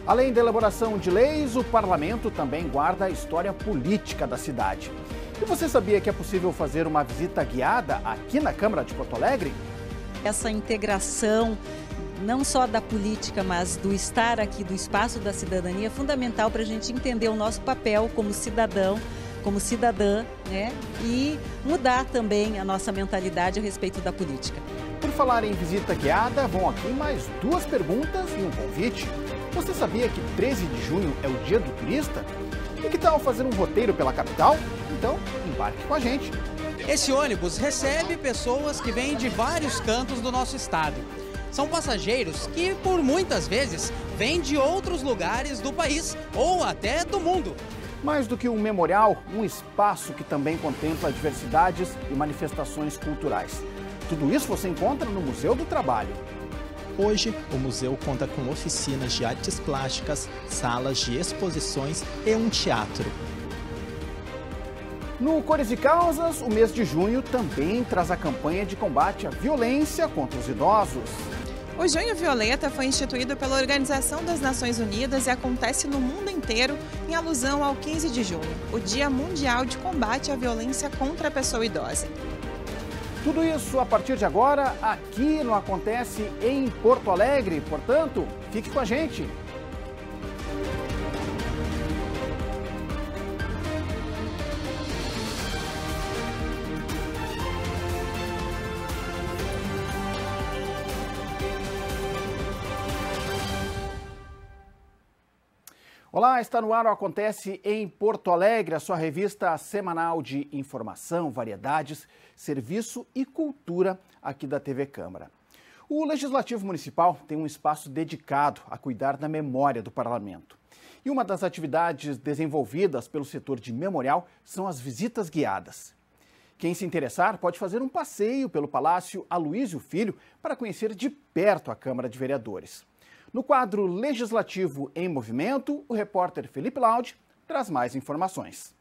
Além da elaboração de leis, o parlamento também guarda a história política da cidade. E você sabia que é possível fazer uma visita guiada aqui na Câmara de Porto Alegre? Essa integração, não só da política, mas do estar aqui, do espaço da cidadania, é fundamental para a gente entender o nosso papel como cidadão, como cidadã, né? E mudar também a nossa mentalidade a respeito da política. Por falar em visita guiada, vão aqui mais 2 perguntas e um convite. Você sabia que 13 de junho é o Dia do Turista? E que tal fazer um roteiro pela capital? Então, embarque com a gente. Esse ônibus recebe pessoas que vêm de vários cantos do nosso estado. São passageiros que, por muitas vezes, vêm de outros lugares do país ou até do mundo. Mais do que um memorial, um espaço que também contempla diversidades e manifestações culturais. Tudo isso você encontra no Museu do Trabalho. Hoje, o museu conta com oficinas de artes plásticas, salas de exposições e um teatro. No Cores e Causas, o mês de junho também traz a campanha de combate à violência contra os idosos. O Junho Violeta foi instituído pela Organização das Nações Unidas e acontece no mundo inteiro em alusão ao 15 de junho, o Dia Mundial de Combate à Violência contra a Pessoa Idosa. Tudo isso a partir de agora aqui no Acontece em Porto Alegre, portanto, fique com a gente. Olá, está no ar o Acontece em Porto Alegre, a sua revista semanal de informação, variedades, serviço e cultura aqui da TV Câmara. O Legislativo Municipal tem um espaço dedicado a cuidar da memória do Parlamento. E uma das atividades desenvolvidas pelo setor de memorial são as visitas guiadas. Quem se interessar pode fazer um passeio pelo Palácio Aloísio Filho para conhecer de perto a Câmara de Vereadores. No quadro Legislativo em Movimento, o repórter Felipe Laude traz mais informações.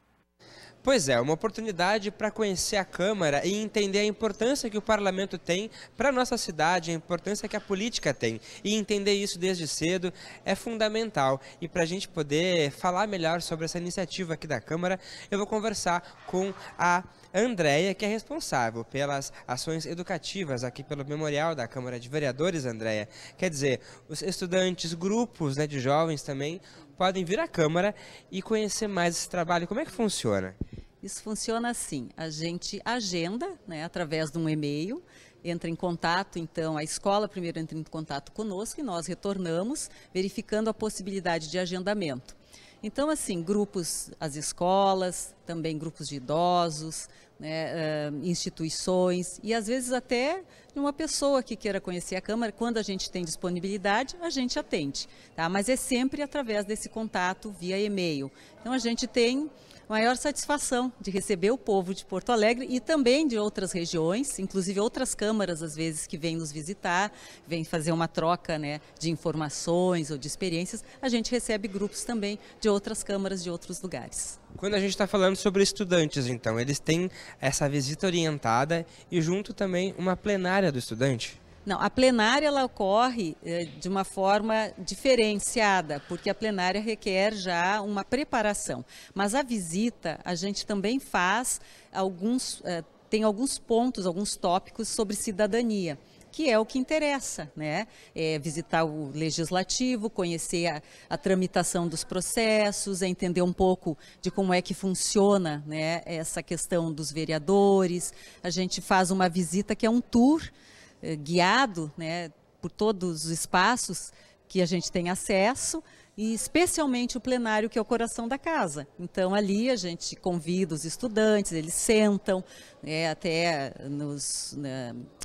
Pois é, uma oportunidade para conhecer a Câmara e entender a importância que o Parlamento tem para a nossa cidade, a importância que a política tem. E entender isso desde cedo é fundamental. E para a gente poder falar melhor sobre essa iniciativa aqui da Câmara, eu vou conversar com a Andréia, que é responsável pelas ações educativas aqui pelo Memorial da Câmara de Vereadores, Andréia. Quer dizer, os estudantes, grupos, né, de jovens também, podem vir à Câmara e conhecer mais esse trabalho. Como é que funciona? Isso funciona assim, a gente agenda, né, através de um e-mail, entra em contato, então a escola primeiro entra em contato conosco e nós retornamos, verificando a possibilidade de agendamento. Então, assim, grupos, as escolas, também grupos de idosos, né, instituições e às vezes até uma pessoa que queira conhecer a Câmara, quando a gente tem disponibilidade, a gente atende, tá? Mas é sempre através desse contato via e-mail. Então a gente tem maior satisfação de receber o povo de Porto Alegre e também de outras regiões, inclusive outras câmaras às vezes que vêm nos visitar, vêm fazer uma troca, né, de informações ou de experiências. A gente recebe grupos também de outras câmaras de outros lugares. Quando a gente está falando sobre estudantes, então, eles têm essa visita orientada e junto também uma plenária do estudante? Não, a plenária ela ocorre de uma forma diferenciada, porque a plenária requer já uma preparação. Mas a visita, a gente também faz tem alguns pontos, alguns tópicos sobre cidadania, que é o que interessa, né? Visitar o Legislativo, conhecer a tramitação dos processos, entender um pouco de como é que funciona, né, essa questão dos vereadores. A gente faz uma visita que é um tour guiado, né, por todos os espaços que a gente tem acesso, e especialmente o plenário, que é o coração da casa. Então ali a gente convida os estudantes, eles sentam, até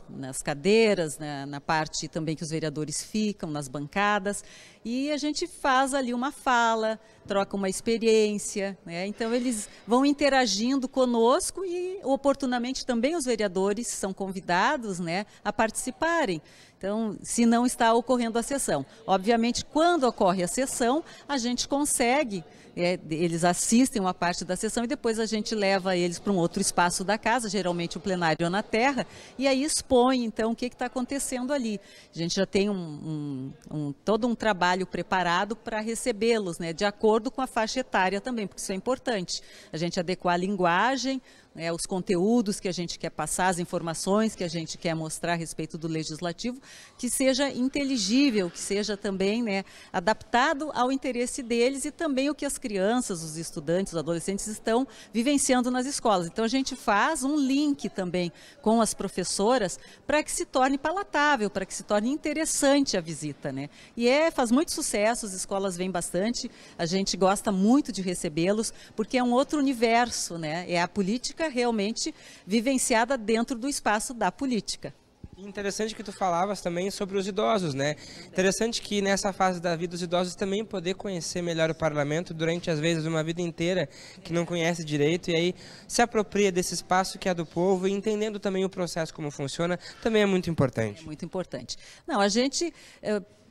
nas cadeiras, na parte também que os vereadores ficam, nas bancadas, e a gente faz ali uma fala, troca uma experiência, né? Então eles vão interagindo conosco e oportunamente também os vereadores são convidados, né, a participarem. Então, se não está ocorrendo a sessão. Obviamente, quando ocorre a sessão, a gente consegue, eles assistem uma parte da sessão e depois a gente leva eles para um outro espaço da casa, geralmente o plenário na terra, e aí expõe, então, o que está acontecendo ali. A gente já tem todo um trabalho preparado para recebê-los, né, de acordo com a faixa etária também, porque isso é importante. A gente adequar a linguagem, os conteúdos que a gente quer passar, as informações que a gente quer mostrar a respeito do legislativo, que seja inteligível, que seja também, né, adaptado ao interesse deles e também o que as crianças, os estudantes, os adolescentes estão vivenciando nas escolas. Então a gente faz um link também com as professoras para que se torne palatável, para que se torne interessante a visita, né? E faz muito sucesso, as escolas vêm bastante, a gente gosta muito de recebê-los, porque é um outro universo, né? É a política realmente vivenciada dentro do espaço da política. Interessante que tu falavas também sobre os idosos, né? Interessante que nessa fase da vida os idosos também poder conhecer melhor o parlamento durante, às vezes, uma vida inteira que não conhece direito e aí se apropria desse espaço que é do povo e entendendo também o processo como funciona, também é muito importante. É muito importante. Não, a gente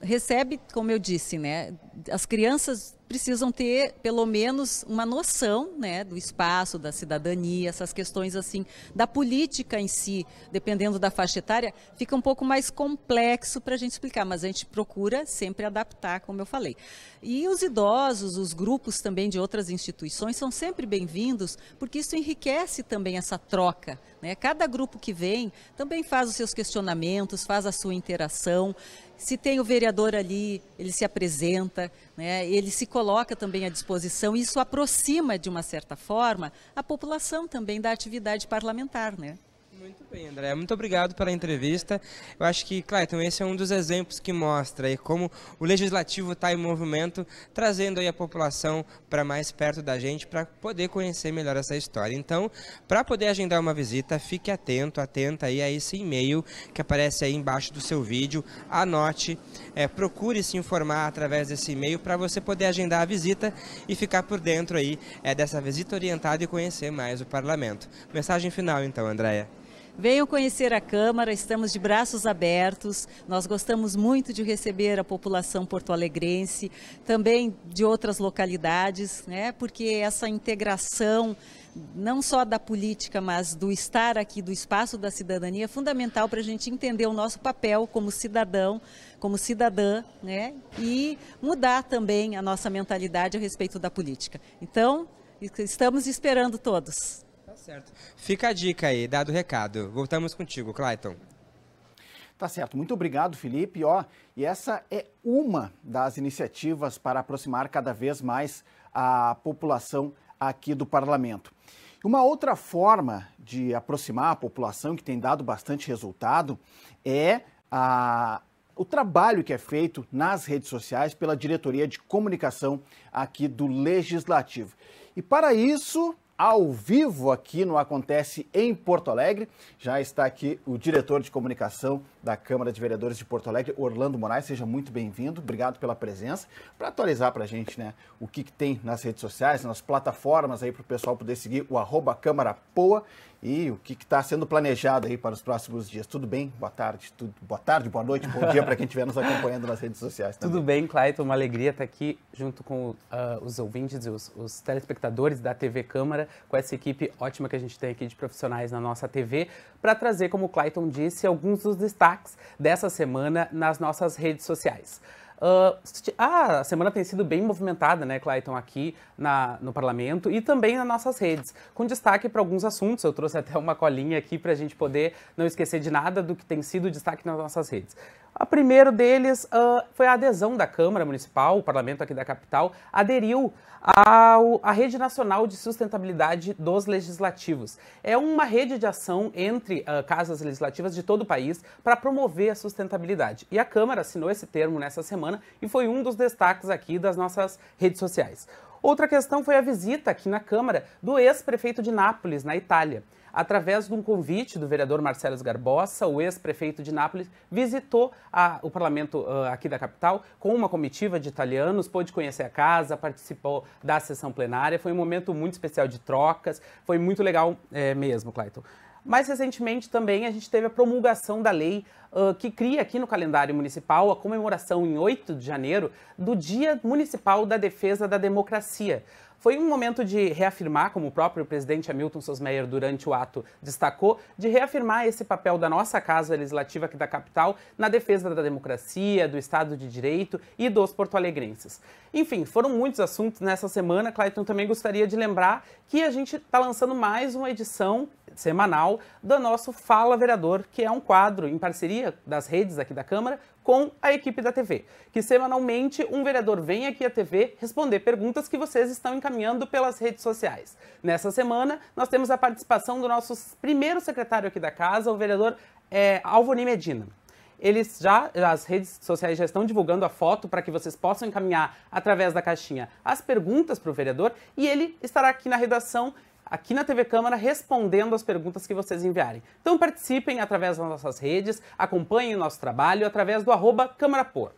recebe, como eu disse, né? As crianças precisam ter, pelo menos, uma noção, né, do espaço, da cidadania, essas questões assim, da política em si, dependendo da faixa etária, fica um pouco mais complexo para a gente explicar, mas a gente procura sempre adaptar, como eu falei. E os idosos, os grupos também de outras instituições são sempre bem-vindos, porque isso enriquece também essa troca, né? Cada grupo que vem também faz os seus questionamentos, faz a sua interação. Se tem o vereador ali, ele se apresenta, né? Ele se coloca também à disposição, e isso aproxima, de uma certa forma, a população também da atividade parlamentar, né? Muito bem, André. Muito obrigado pela entrevista. Eu acho que, Clayton, esse é um dos exemplos que mostra aí como o Legislativo está em movimento, trazendo aí a população para mais perto da gente, para poder conhecer melhor essa história. Então, para poder agendar uma visita, fique atento, atenta aí a esse e-mail que aparece aí embaixo do seu vídeo. Anote, procure se informar através desse e-mail para você poder agendar a visita e ficar por dentro aí dessa visita orientada e conhecer mais o parlamento. Mensagem final, então, Andréia. Venham conhecer a Câmara, estamos de braços abertos, nós gostamos muito de receber a população porto-alegrense, também de outras localidades, né? Porque essa integração, não só da política, mas do estar aqui, do espaço da cidadania, é fundamental para a gente entender o nosso papel como cidadão, como cidadã, né? E mudar também a nossa mentalidade a respeito da política. Então, estamos esperando todos. Certo. Fica a dica aí, dado o recado. Voltamos contigo, Clayton. Tá certo. Muito obrigado, Felipe. E essa é uma das iniciativas para aproximar cada vez mais a população aqui do parlamento. Uma outra forma de aproximar a população, que tem dado bastante resultado, é o trabalho que é feito nas redes sociais pela Diretoria de Comunicação aqui do Legislativo. E para isso, ao vivo aqui no Acontece em Porto Alegre, já está aqui o diretor de comunicação da Câmara de Vereadores de Porto Alegre, Orlando Moraes. Seja muito bem-vindo, obrigado pela presença. Para atualizar para a gente, né, o que tem nas redes sociais, nas plataformas aí para o pessoal poder seguir o @CâmaraPoa e o que está sendo planejado aí para os próximos dias. Tudo bem? Boa tarde, boa noite, bom dia para quem estiver nos acompanhando nas redes sociais também. Tudo bem, Clayton, uma alegria estar aqui junto com os ouvintes e os telespectadores da TV Câmara, com essa equipe ótima que a gente tem aqui de profissionais na nossa TV, para trazer, como o Clayton disse, alguns dos destaques dessa semana nas nossas redes sociais. A semana tem sido bem movimentada, né, Clayton, aqui no parlamento e também nas nossas redes, com destaque para alguns assuntos. Eu trouxe até uma colinha aqui para a gente poder não esquecer de nada do que tem sido destaque nas nossas redes. O primeiro deles foi a adesão da Câmara Municipal, o parlamento aqui da capital, aderiu à Rede Nacional de Sustentabilidade dos Legislativos. É uma rede de ação entre casas legislativas de todo o país para promover a sustentabilidade. E a Câmara assinou esse termo nessa semana e foi um dos destaques aqui das nossas redes sociais. Outra questão foi a visita aqui na Câmara do ex-prefeito de Nápoles, na Itália. Através de um convite do vereador Marcelo Sgarbossa, o ex-prefeito de Nápoles visitou o parlamento aqui da capital com uma comitiva de italianos, pôde conhecer a casa, participou da sessão plenária. Foi um momento muito especial de trocas, foi muito legal mesmo, Clayton. Mais recentemente também a gente teve a promulgação da lei que cria aqui no calendário municipal a comemoração em 8 de janeiro do Dia Municipal da Defesa da Democracia. Foi um momento de reafirmar, como o próprio presidente Hamilton Sosmeyer durante o ato destacou, de reafirmar esse papel da nossa Casa Legislativa aqui da capital na defesa da democracia, do Estado de Direito e dos porto-alegrenses. Enfim, foram muitos assuntos nessa semana. Clayton, também gostaria de lembrar que a gente está lançando mais uma edição semanal do nosso Fala Vereador, que é um quadro em parceria das redes aqui da Câmara com a equipe da TV, que semanalmente um vereador vem aqui à TV responder perguntas que vocês estão encaminhando pelas redes sociais. Nessa semana, nós temos a participação do nosso primeiro secretário aqui da casa, o vereador Alvoni Medina. As redes sociais já estão divulgando a foto para que vocês possam encaminhar através da caixinha as perguntas para o vereador e ele estará aqui na redação, aqui na TV Câmara, respondendo as perguntas que vocês enviarem. Então participem através das nossas redes, acompanhem o nosso trabalho através do @CâmaraPoa.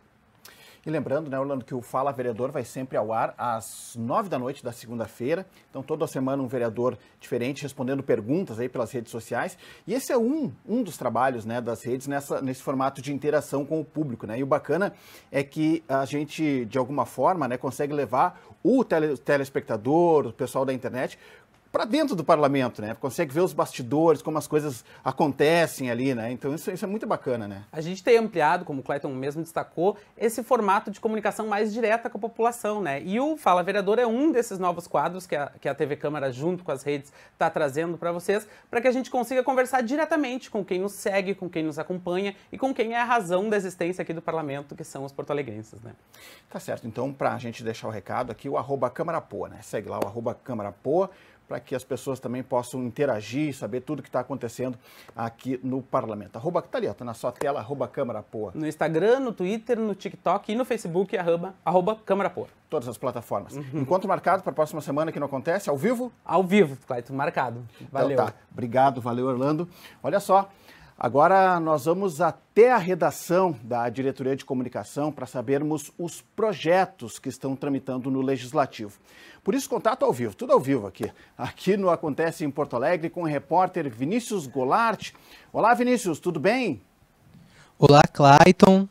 E lembrando, né, Orlando, que o Fala Vereador vai sempre ao ar às 9 da noite da segunda-feira. Então, toda semana um vereador diferente respondendo perguntas aí pelas redes sociais. E esse é um dos trabalhos, né, das redes nesse formato de interação com o público, né? E o bacana é que a gente, de alguma forma, né, consegue levar o telespectador, o pessoal da internet, para dentro do parlamento, né? Consegue ver os bastidores, como as coisas acontecem ali, né? Então isso é muito bacana, né? A gente tem ampliado, como o Clayton mesmo destacou, esse formato de comunicação mais direta com a população, né? E o Fala Vereador é um desses novos quadros que a TV Câmara, junto com as redes, está trazendo para vocês, para que a gente consiga conversar diretamente com quem nos segue, com quem nos acompanha e com quem é a razão da existência aqui do parlamento, que são os porto-alegrenses, né? Tá certo. Então, para a gente deixar o recado aqui, o @CâmaraPoa, né? Segue lá o @CâmaraPoa, para que as pessoas também possam interagir, saber tudo que está acontecendo aqui no parlamento. Arroba que tá ali, ó, tá na sua tela, @CâmaraPoa. No Instagram, no Twitter, no TikTok e no Facebook, @CâmaraPoa. Todas as plataformas. Encontro marcado para a próxima semana que não acontece, ao vivo? Ao vivo, Clayton, marcado. Valeu. Então tá, obrigado, valeu, Orlando. Olha só, agora nós vamos até a redação da Diretoria de Comunicação para sabermos os projetos que estão tramitando no Legislativo. Por isso, contato ao vivo, tudo ao vivo aqui. Aqui no Acontece em Porto Alegre com o repórter Vinícius Golart. Olá, Vinícius, tudo bem? Olá, Clayton.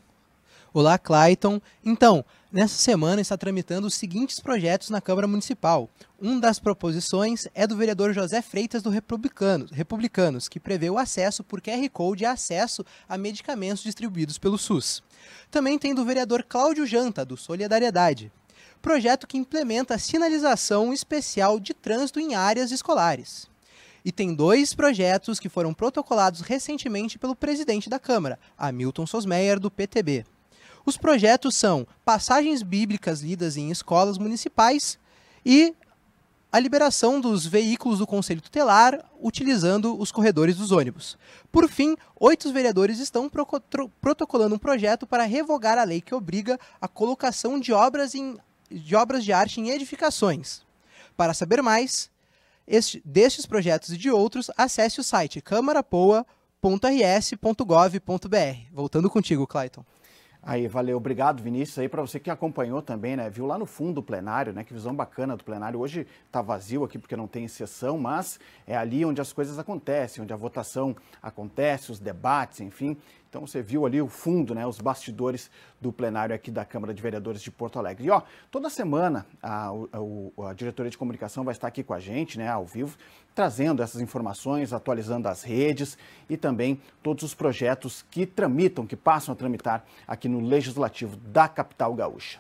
Olá, Clayton. Então, nessa semana está tramitando os seguintes projetos na Câmara Municipal. Uma das proposições é do vereador José Freitas do Republicanos, que prevê o acesso por QR Code e acesso a medicamentos distribuídos pelo SUS. Também tem do vereador Cláudio Janta, do Solidariedade. Projeto que implementa a sinalização especial de trânsito em áreas escolares. E tem 2 projetos que foram protocolados recentemente pelo presidente da Câmara, Hamilton Sosmeyer, do PTB. Os projetos são passagens bíblicas lidas em escolas municipais e a liberação dos veículos do Conselho Tutelar utilizando os corredores dos ônibus. Por fim, 8 vereadores estão protocolando um projeto para revogar a lei que obriga a colocação de obras de arte em edificações. Para saber mais destes projetos e de outros, acesse o site camarapoa.rs.gov.br. Voltando contigo, Clayton. Aí, valeu, obrigado, Vinícius, aí para você que acompanhou também, né, viu lá no fundo do plenário, né, que visão bacana do plenário. Hoje tá vazio aqui porque não tem sessão, mas é ali onde as coisas acontecem, onde a votação acontece, os debates, enfim. Então você viu ali o fundo, né, os bastidores do plenário aqui da Câmara de Vereadores de Porto Alegre. E ó, toda semana a Diretoria de Comunicação vai estar aqui com a gente, né, ao vivo, trazendo essas informações, atualizando as redes e também todos os projetos que tramitam, que passam a tramitar aqui no Legislativo da capital gaúcha.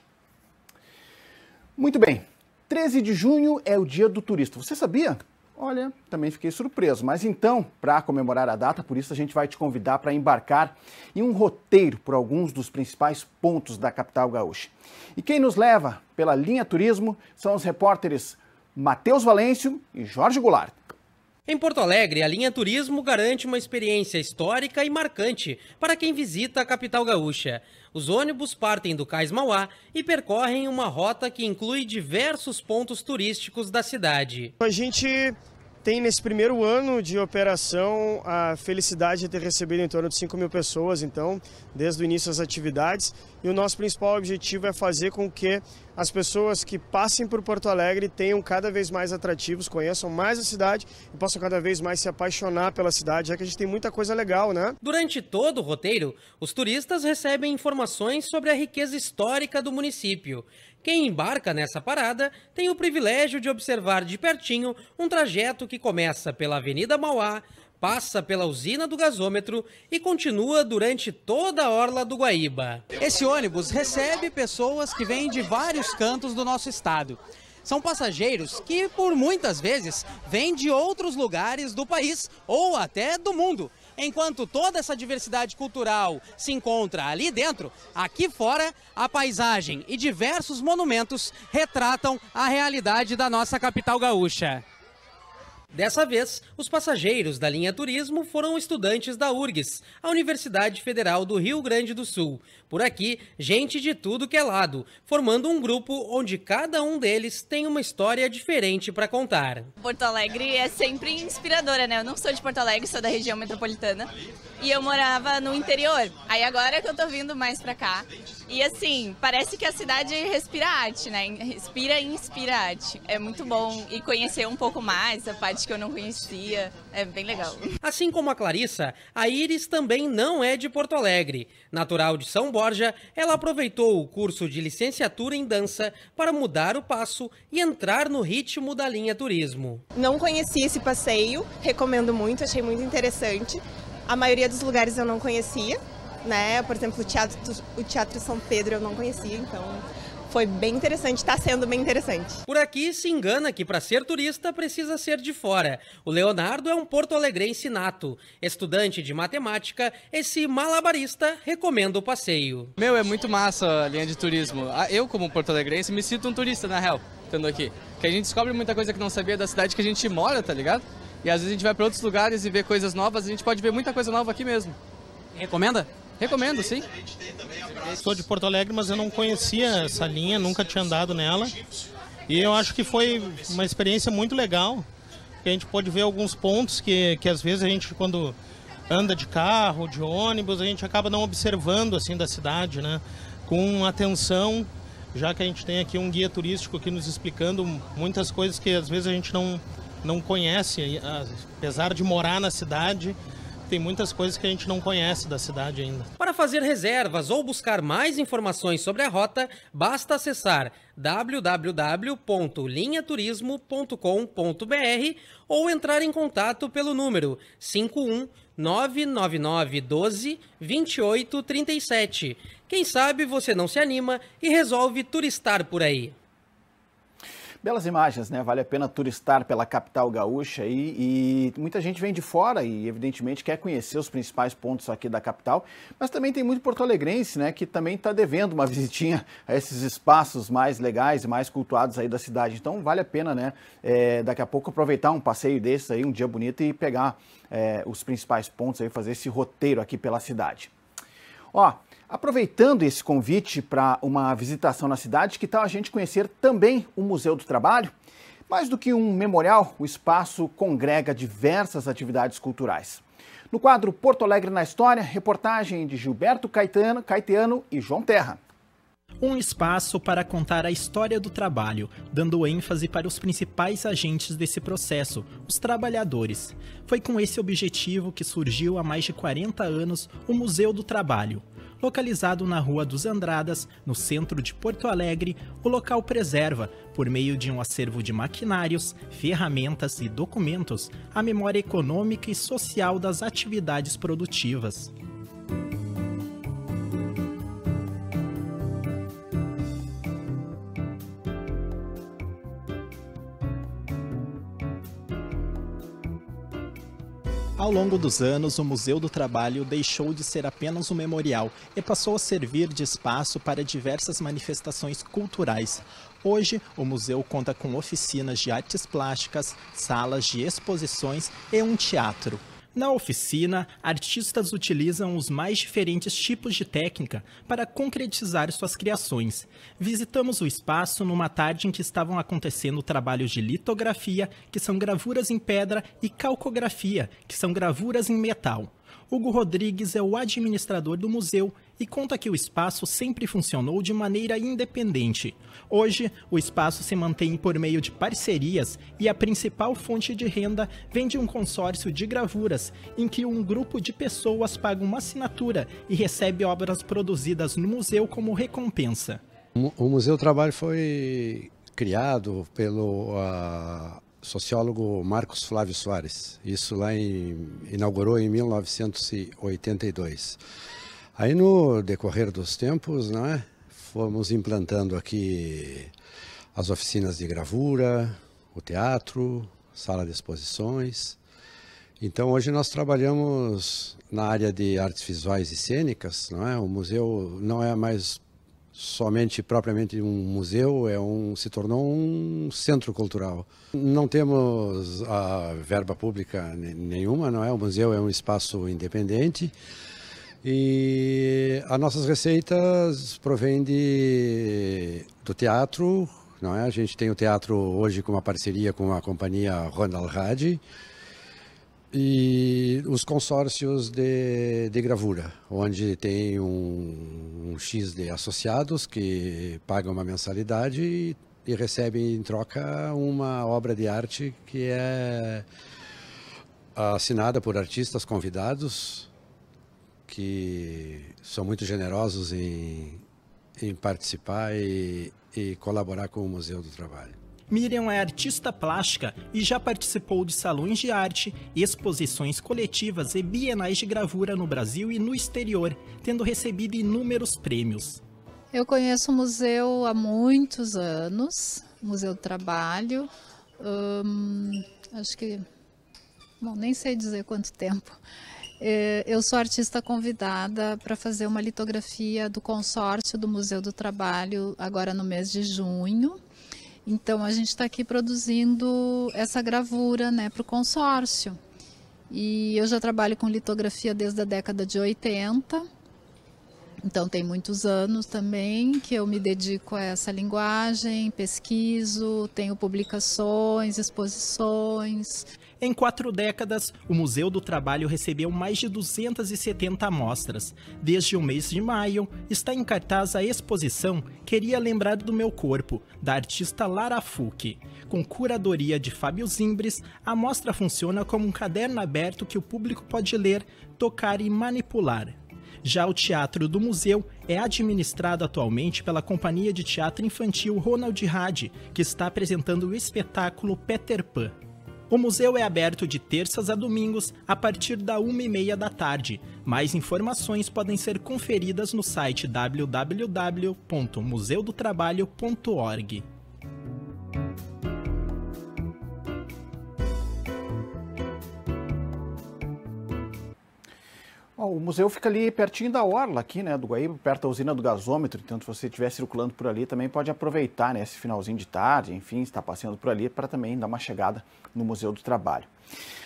Muito bem, 13 de junho é o Dia do Turista. Você sabia? Olha, também fiquei surpreso. Mas então, para comemorar a data, por isso a gente vai te convidar para embarcar em um roteiro por alguns dos principais pontos da capital gaúcha. E quem nos leva pela linha turismo são os repórteres Matheus Valêncio e Jorge Goulart. Em Porto Alegre, a linha turismo garante uma experiência histórica e marcante para quem visita a capital gaúcha. Os ônibus partem do Cais Mauá e percorrem uma rota que inclui diversos pontos turísticos da cidade. A gente tem nesse primeiro ano de operação a felicidade de ter recebido em torno de 5.000 pessoas, então, desde o início das atividades. E o nosso principal objetivo é fazer com que as pessoas que passem por Porto Alegre tenham cada vez mais atrativos, conheçam mais a cidade e possam cada vez mais se apaixonar pela cidade, já que a gente tem muita coisa legal, né? Durante todo o roteiro, os turistas recebem informações sobre a riqueza histórica do município. Quem embarca nessa parada tem o privilégio de observar de pertinho um trajeto que começa pela Avenida Mauá, passa pela usina do gasômetro e continua durante toda a orla do Guaíba. Esse ônibus recebe pessoas que vêm de vários cantos do nosso estado. São passageiros que, por muitas vezes, vêm de outros lugares do país ou até do mundo. Enquanto toda essa diversidade cultural se encontra ali dentro, aqui fora, a paisagem e diversos monumentos retratam a realidade da nossa capital gaúcha. Dessa vez, os passageiros da linha Turismo foram estudantes da URGS, a Universidade Federal do Rio Grande do Sul. Por aqui, gente de tudo que é lado, formando um grupo onde cada um deles tem uma história diferente para contar. Porto Alegre é sempre inspiradora, né? Eu não sou de Porto Alegre, sou da região metropolitana e eu morava no interior. Aí agora que eu tô vindo mais pra cá. E assim, parece que a cidade respira arte, né? Respira e inspira arte. É muito bom e conhecer um pouco mais a parte que eu não conhecia. É bem legal. Assim como a Clarissa, a Iris também não é de Porto Alegre. Natural de São Borja, ela aproveitou o curso de licenciatura em dança para mudar o passo e entrar no ritmo da linha Turismo. Não conheci esse passeio, recomendo muito, achei muito interessante. A maioria dos lugares eu não conhecia, né? Por exemplo, o Teatro São Pedro eu não conhecia, então foi bem interessante, está sendo bem interessante. Por aqui se engana que para ser turista precisa ser de fora. O Leonardo é um porto-alegrense nato. Estudante de matemática, esse malabarista recomenda o passeio. É muito massa a linha de turismo. Eu, como porto-alegrense, me sinto um turista, na real, estando aqui. Que a gente descobre muita coisa que não sabia da cidade que a gente mora, tá ligado? E às vezes a gente vai para outros lugares e vê coisas novas, a gente pode ver muita coisa nova aqui mesmo. Recomenda? Recomendo, sim. Sou de Porto Alegre, mas eu não conhecia essa linha, nunca tinha andado nela. E eu acho que foi uma experiência muito legal, que a gente pode ver alguns pontos que às vezes a gente, quando anda de carro, de ônibus, a gente acaba não observando assim da cidade, né? Com atenção, já que a gente tem aqui um guia turístico aqui nos explicando muitas coisas que às vezes a gente não conhece, apesar de morar na cidade. Tem muitas coisas que a gente não conhece da cidade ainda. Para fazer reservas ou buscar mais informações sobre a rota, basta acessar www.linhaturismo.com.br ou entrar em contato pelo número 51 999 12 28 37. Quem sabe você não se anima e resolve turistar por aí. Belas imagens, né? Vale a pena turistar pela capital gaúcha e muita gente vem de fora e, evidentemente, quer conhecer os principais pontos aqui da capital, mas também tem muito porto-alegrense, né? Que também está devendo uma visitinha a esses espaços mais legais e mais cultuados aí da cidade. Então, vale a pena, né? Daqui a pouco aproveitar um passeio desses aí, um dia bonito e pegar os principais pontos aí, fazer esse roteiro aqui pela cidade. Ó, aproveitando esse convite para uma visitação na cidade, que tal a gente conhecer também o Museu do Trabalho? Mais do que um memorial, o espaço congrega diversas atividades culturais. No quadro Porto Alegre na História, reportagem de Gilberto Caetano e João Terra. Um espaço para contar a história do trabalho, dando ênfase para os principais agentes desse processo, os trabalhadores. Foi com esse objetivo que surgiu há mais de 40 anos o Museu do Trabalho. Localizado na Rua dos Andradas, no centro de Porto Alegre, o local preserva, por meio de um acervo de maquinários, ferramentas e documentos, a memória econômica e social das atividades produtivas. Ao longo dos anos, o Museu do Trabalho deixou de ser apenas um memorial e passou a servir de espaço para diversas manifestações culturais. Hoje, o museu conta com oficinas de artes plásticas, salas de exposições e um teatro. Na oficina, artistas utilizam os mais diferentes tipos de técnica para concretizar suas criações. Visitamos o espaço numa tarde em que estavam acontecendo trabalhos de litografia, que são gravuras em pedra, e calcografia, que são gravuras em metal. Hugo Rodrigues é o administrador do museu e conta que o espaço sempre funcionou de maneira independente. Hoje, o espaço se mantém por meio de parcerias e a principal fonte de renda vem de um consórcio de gravuras, em que um grupo de pessoas paga uma assinatura e recebe obras produzidas no museu como recompensa. O Museu do Trabalho foi criado pelo sociólogo Marcos Flávio Soares. Isso lá inaugurou em 1982. Aí no decorrer dos tempos, né, fomos implantando aqui as oficinas de gravura, o teatro, sala de exposições. Então hoje nós trabalhamos na área de artes visuais e cênicas, não é? O museu não é mais somente propriamente um museu, se tornou um centro cultural. Não temos a verba pública nenhuma, não é? O museu é um espaço independente e as nossas receitas provêm do teatro, não é? A gente tem o teatro hoje com uma parceria com a companhia Ronald Radi, e os consórcios de gravura, onde tem um X de associados que pagam uma mensalidade e recebem em troca uma obra de arte que é assinada por artistas convidados, que são muito generosos em participar e colaborar com o Museu do Trabalho. Miriam é artista plástica e já participou de salões de arte, exposições coletivas e bienais de gravura no Brasil e no exterior, tendo recebido inúmeros prêmios. Eu conheço o museu há muitos anos, o Museu do Trabalho, acho que, bom, nem sei dizer quanto tempo. Eu sou artista convidada para fazer uma litografia do consórcio do Museu do Trabalho agora no mês de junho. Então, a gente está aqui produzindo essa gravura, né, para o consórcio. E eu já trabalho com litografia desde a década de 80. Então, tem muitos anos também que eu me dedico a essa linguagem, pesquiso, tenho publicações, exposições. Em 4 décadas, o Museu do Trabalho recebeu mais de 270 amostras. Desde o mês de maio, está em cartaz a exposição Queria Lembrar do Meu Corpo, da artista Lara Fuch. Com curadoria de Fábio Zimbres, a mostra funciona como um caderno aberto que o público pode ler, tocar e manipular. Já o Teatro do Museu é administrado atualmente pela Companhia de Teatro Infantil Ronald Radi, que está apresentando o espetáculo Peter Pan. O museu é aberto de terças a domingos a partir da 1h30 da tarde. Mais informações podem ser conferidas no site www.museudotrabalho.org. O museu fica ali pertinho da orla aqui, né, do Guaíba, perto da usina do gasômetro. Então, se você estiver circulando por ali, também pode aproveitar, né, esse finalzinho de tarde, enfim, está passeando por ali para também dar uma chegada no Museu do Trabalho.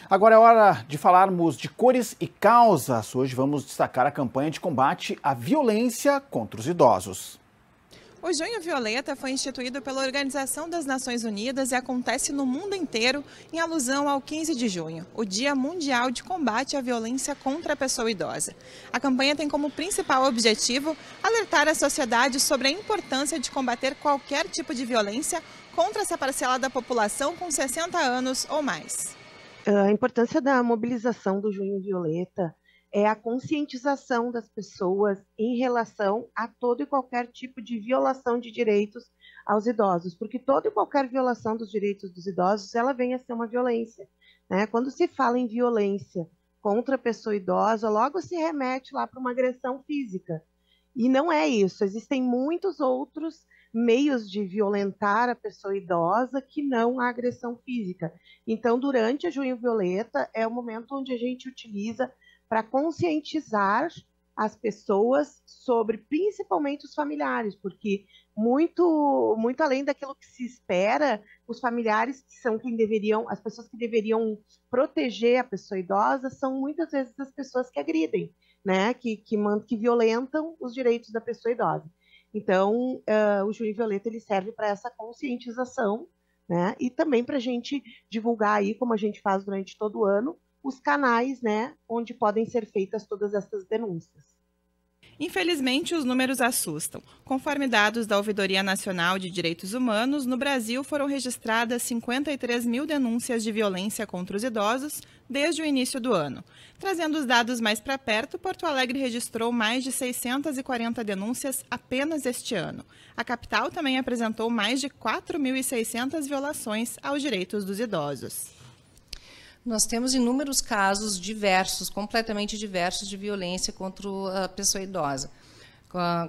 Agora é hora de falarmos de cores e causas. Hoje vamos destacar a campanha de combate à violência contra os idosos. O Junho Violeta foi instituído pela Organização das Nações Unidas e acontece no mundo inteiro em alusão ao 15 de junho, o Dia Mundial de Combate à Violência contra a Pessoa Idosa. A campanha tem como principal objetivo alertar a sociedade sobre a importância de combater qualquer tipo de violência contra essa parcela da população com 60 anos ou mais. A importância da mobilização do Junho Violeta é a conscientização das pessoas em relação a todo e qualquer tipo de violação de direitos aos idosos, porque toda e qualquer violação dos direitos dos idosos, ela vem a ser uma violência, né? Quando se fala em violência contra a pessoa idosa, logo se remete lá para uma agressão física. E não é isso, existem muitos outros meios de violentar a pessoa idosa que não a agressão física. Então, durante a Junho Violeta, é o momento onde a gente utiliza para conscientizar as pessoas sobre, principalmente os familiares, porque muito além daquilo que se espera. Os familiares, que são as pessoas que deveriam proteger a pessoa idosa, são muitas vezes as pessoas que agridem, né? Que violentam os direitos da pessoa idosa. Então, o Junho Violeta ele serve para essa conscientização, né? E também para a gente divulgar aí, como a gente faz durante todo o ano, os canais, né, onde podem ser feitas todas essas denúncias. Infelizmente, os números assustam. Conforme dados da Ouvidoria Nacional de Direitos Humanos, no Brasil foram registradas 53 mil denúncias de violência contra os idosos desde o início do ano. Trazendo os dados mais para perto, Porto Alegre registrou mais de 640 denúncias apenas este ano. A capital também apresentou mais de 4.600 violações aos direitos dos idosos. Nós temos inúmeros casos diversos, completamente diversos, de violência contra a pessoa idosa.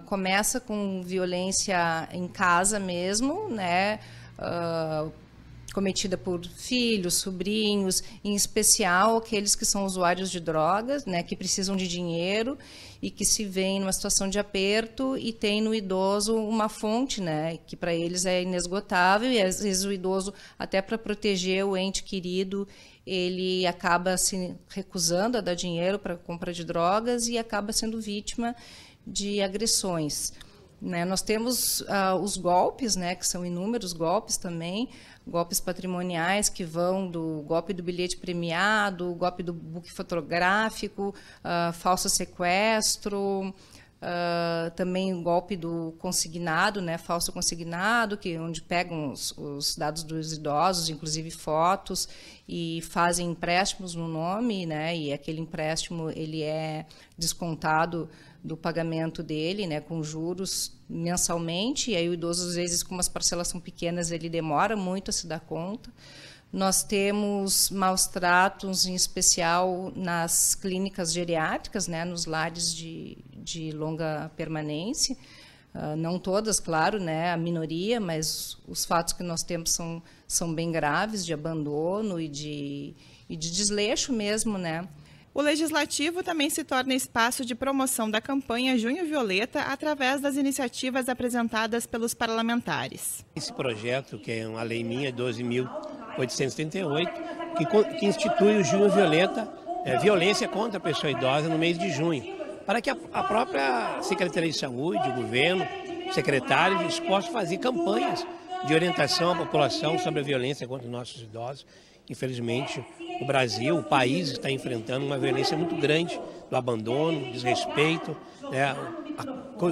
Começa com violência em casa mesmo, né? Cometida por filhos, sobrinhos, em especial aqueles que são usuários de drogas, né, que precisam de dinheiro e que se veem numa situação de aperto e tem no idoso uma fonte, né, que para eles é inesgotável, e às vezes o idoso, até para proteger o ente querido, ele acaba se recusando a dar dinheiro para compra de drogas e acaba sendo vítima de agressões. Né? Nós temos os golpes, né, que são inúmeros golpes também, golpes patrimoniais que vão do golpe do bilhete premiado, golpe do book fotográfico, falso sequestro, também o golpe do consignado, né, falso consignado, onde pegam os dados dos idosos, inclusive fotos, e fazem empréstimos no nome, né, e aquele empréstimo ele é descontado do pagamento dele, né, com juros mensalmente, e aí o idoso, às vezes, como as parcelas são pequenas, ele demora muito a se dar conta. Nós temos maus tratos, em especial nas clínicas geriátricas, né, nos lares de longa permanência. Não todas, claro, né, a minoria, mas os fatos que nós temos são bem graves, de abandono e de desleixo mesmo, né. O Legislativo também se torna espaço de promoção da campanha Junho Violeta através das iniciativas apresentadas pelos parlamentares. Esse projeto, que é uma lei minha, 12.838, que institui o Junho Violeta, violência contra a pessoa idosa, no mês de junho, para que a própria Secretaria de Saúde, o governo, secretários, possam fazer campanhas de orientação à população sobre a violência contra os nossos idosos. Infelizmente, o Brasil, o país, está enfrentando uma violência muito grande do abandono, desrespeito, né,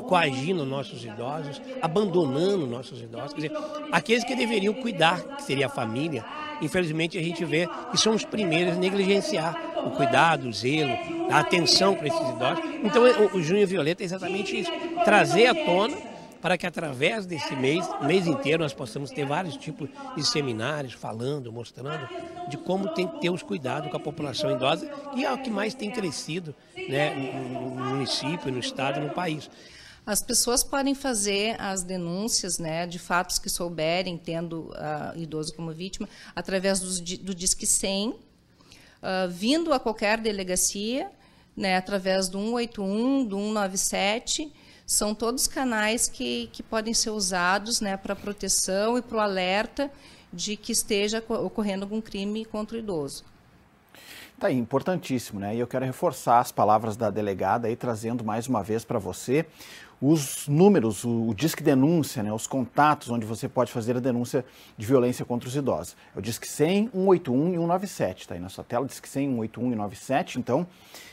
coagindo nossos idosos, abandonando nossos idosos. Quer dizer, aqueles que deveriam cuidar, que seria a família, infelizmente a gente vê que são os primeiros a negligenciar o cuidado, o zelo, a atenção para esses idosos. Então, o Junho Violeta é exatamente isso, trazer à tona para que através desse mês inteiro, nós possamos ter vários tipos de seminários falando, mostrando de como tem que ter os cuidados com a população idosa, que é o que mais tem crescido, né, no município, no estado e no país. As pessoas podem fazer as denúncias, né, de fatos que souberem, tendo idoso como vítima, através do Disque 100, vindo a qualquer delegacia, né, através do 181, do 197, são todos canais que podem ser usados, né, para proteção e para o alerta de que esteja ocorrendo algum crime contra o idoso. Tá aí, importantíssimo, né? E eu quero reforçar as palavras da delegada aí, trazendo mais uma vez para você os números, o Disque Denúncia, né, os contatos onde você pode fazer a denúncia de violência contra os idosos. É o Disque 100, 181 e 197, tá aí na sua tela, Disque 100, 181 e 197, então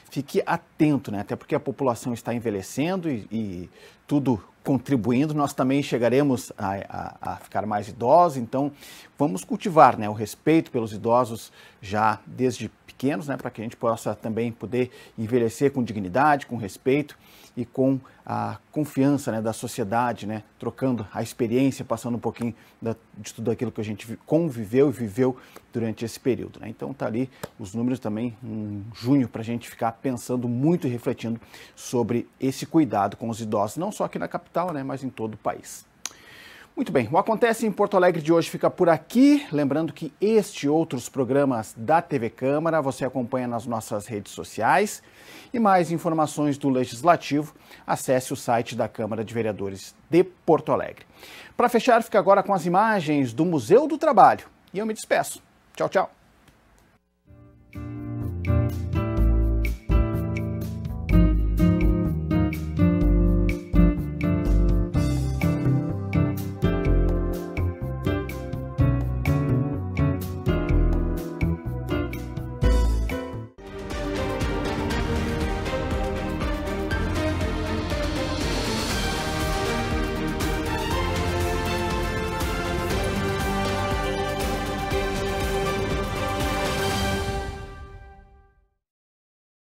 fique atento, né, até porque a população está envelhecendo e tudo contribuindo, nós também chegaremos a ficar mais idosos, então vamos cultivar, né, o respeito pelos idosos já desde pequenos, né, para que a gente possa também poder envelhecer com dignidade, com respeito e com a confiança, né, da sociedade, né, trocando a experiência, passando um pouquinho de tudo aquilo que a gente conviveu e viveu durante esse período, né? Então tá ali os números também, um junho para a gente ficar pensando muito e refletindo sobre esse cuidado com os idosos, não só aqui na capital, né, mas em todo o país. Muito bem, o Acontece em Porto Alegre de hoje fica por aqui. Lembrando que este e outros programas da TV Câmara você acompanha nas nossas redes sociais. E mais informações do Legislativo, acesse o site da Câmara de Vereadores de Porto Alegre. Para fechar, fica agora com as imagens do Museu do Trabalho. E eu me despeço. Tchau, tchau.